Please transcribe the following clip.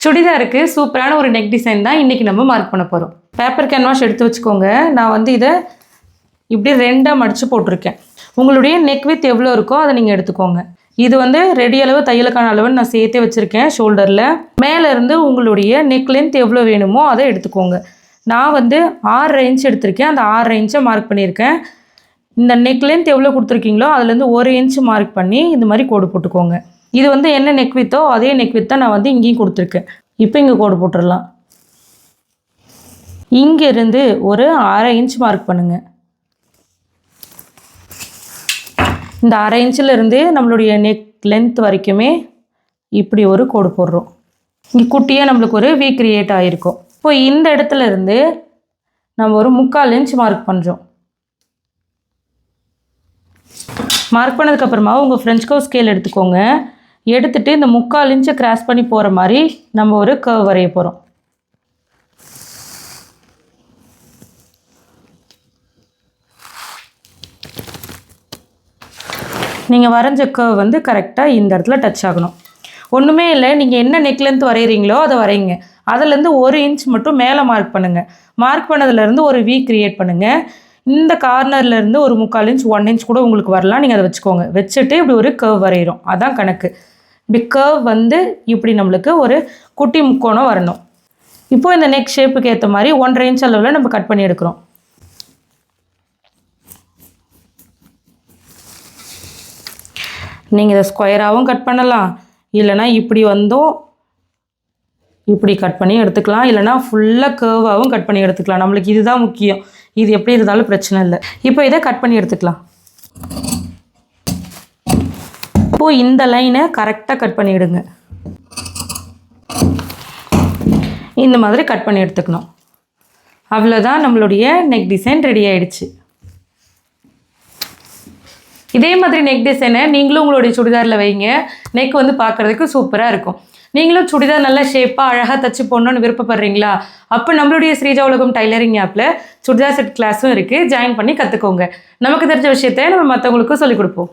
சுடிதாருக்கு சூப்பரான ஒரு neck design தான் இன்றைக்கி நம்ம மார்க் பண்ண போகிறோம். பேப்பர் கேன்வாஷ் எடுத்து வச்சுக்கோங்க. நான் வந்து இதை இப்படி 2ஆக மடித்து போட்டிருக்கேன். உங்களுடைய நெக் வித் எவ்வளோ இருக்கோ அதை நீங்கள் எடுத்துக்கோங்க. இது வந்து ரெடி அளவு தையலுக்கான அளவுன்னு நான் சேர்த்தே வச்சுருக்கேன். ஷோல்டரில் மேலேருந்து உங்களுடைய நெக் லென்த் எவ்வளோ வேணுமோ அதை எடுத்துக்கோங்க. நான் வந்து 6 இன்ச் எடுத்திருக்கேன். அந்த 6 இன்ச்சை மார்க் பண்ணியிருக்கேன். இந்த நெக் லென்த் எவ்வளோ கொடுத்துருக்கீங்களோ அதுலேருந்து 1 இன்ச் மார்க் பண்ணி இந்த மாதிரி கோடு போட்டுக்கோங்க. இது வந்து என்ன நெக் வித்தோ அதே நெக் வித் தான் நான் வந்து இங்கேயும் கொடுத்துருக்கேன். இப்போ இங்கே கோடு போட்டுடலாம். இங்கேருந்து ஒரு 1/2 இன்ச் மார்க் பண்ணுங்கள். இந்த 1/2 இன்ச்சிலேருந்து நம்மளுடைய நெக் லென்த் வரைக்குமே இப்படி ஒரு கோடு போடுறோம். இங்கே குட்டியாக நம்மளுக்கு ஒரு வி கிரியேட் ஆகிருக்கும். இப்போ இந்த இடத்துல இருந்து நம்ம ஒரு 3/4 இன்ச் மார்க் பண்ணுறோம். மார்க் பண்ணதுக்கப்புறமா உங்கள் ஃப்ரெஞ்ச் கர்வ் ஸ்கேல் எடுத்துக்கோங்க. எடுத்துகிட்டு இந்த 3/4 இன்ச்சை கிராஸ் பண்ணி போகிற மாதிரி நம்ம ஒரு கர்வ் வரைய போகிறோம். நீங்கள் வரைஞ்ச கர்வ் வந்து கரெக்டாக இந்த இடத்துல டச் ஆகணும். ஒன்றுமே இல்லை, நீங்கள் என்ன நெக் லென்த் வரைகிறீங்களோ அதை வரைங்க. அதிலேருந்து 1 இன்ச் மட்டும் மேலே மார்க் பண்ணுங்கள். மார்க் பண்ணதுலேருந்து ஒரு வி கிரியேட் பண்ணுங்கள். இந்த கார்னர்லேருந்து ஒரு 3/4 இன்ச் 1 இன்ச் கூட உங்களுக்கு வரலாம். நீங்கள் அதை வச்சுக்கோங்க. வச்சுட்டு இப்படி ஒரு கர்வ் வரைகிறோம். அதான் கணக்கு. இப்படி கர்வ் வந்து இப்படி நம்மளுக்கு ஒரு குட்டி முக்கோணம் வரணும். இப்போது இந்த நெக் ஷேப்புக்கு ஏற்ற மாதிரி 1.5 இன்ச் அளவில் நம்ம கட் பண்ணி எடுக்கிறோம். நீங்கள் இதை ஸ்கொயராகவும் கட் பண்ணலாம், இல்லைனா இப்படி வந்தும் இப்படி கட் பண்ணி எடுத்துக்கலாம், இல்லைனா ஃபுல்லாக கர்வாகவும் கட் பண்ணி எடுத்துக்கலாம். நம்மளுக்கு இதுதான் முக்கியம். இது எப்படி இருந்தாலும் பிரச்சனை இல்லை. இப்போ இதை கட் பண்ணி எடுத்துக்கலாம். இப்போது இந்த லைனை கரெக்டாக கட் பண்ணிவிடுங்க. இந்த மாதிரி கட் பண்ணி எடுத்துக்கணும். அவ்வளோதான், நம்மளுடைய நெக் டிசைன் ரெடி ஆகிடுச்சு. இதே மாதிரி நெக் டிசைனை நீங்களும் உங்களுடைய சுடிதாரில் வைங்க. நெக் வந்து பார்க்குறதுக்கு சூப்பராக இருக்கும். நீங்களும் சுடிதார் நல்லா ஷேப்பாக அழகாக தச்சு போடணுன்னு விருப்பப்படுறீங்களா? அப்போ நம்மளுடைய ஸ்ரீஜா உலகம் டைலரிங் ஆப்பில் சுடிதார் செட் கிளாஸும் இருக்குது. ஜாயின் பண்ணி கற்றுக்கோங்க. நமக்கு தெரிஞ்ச விஷயத்தை நம்ம மற்றவங்களுக்கும் சொல்லிக் கொடுப்போம்.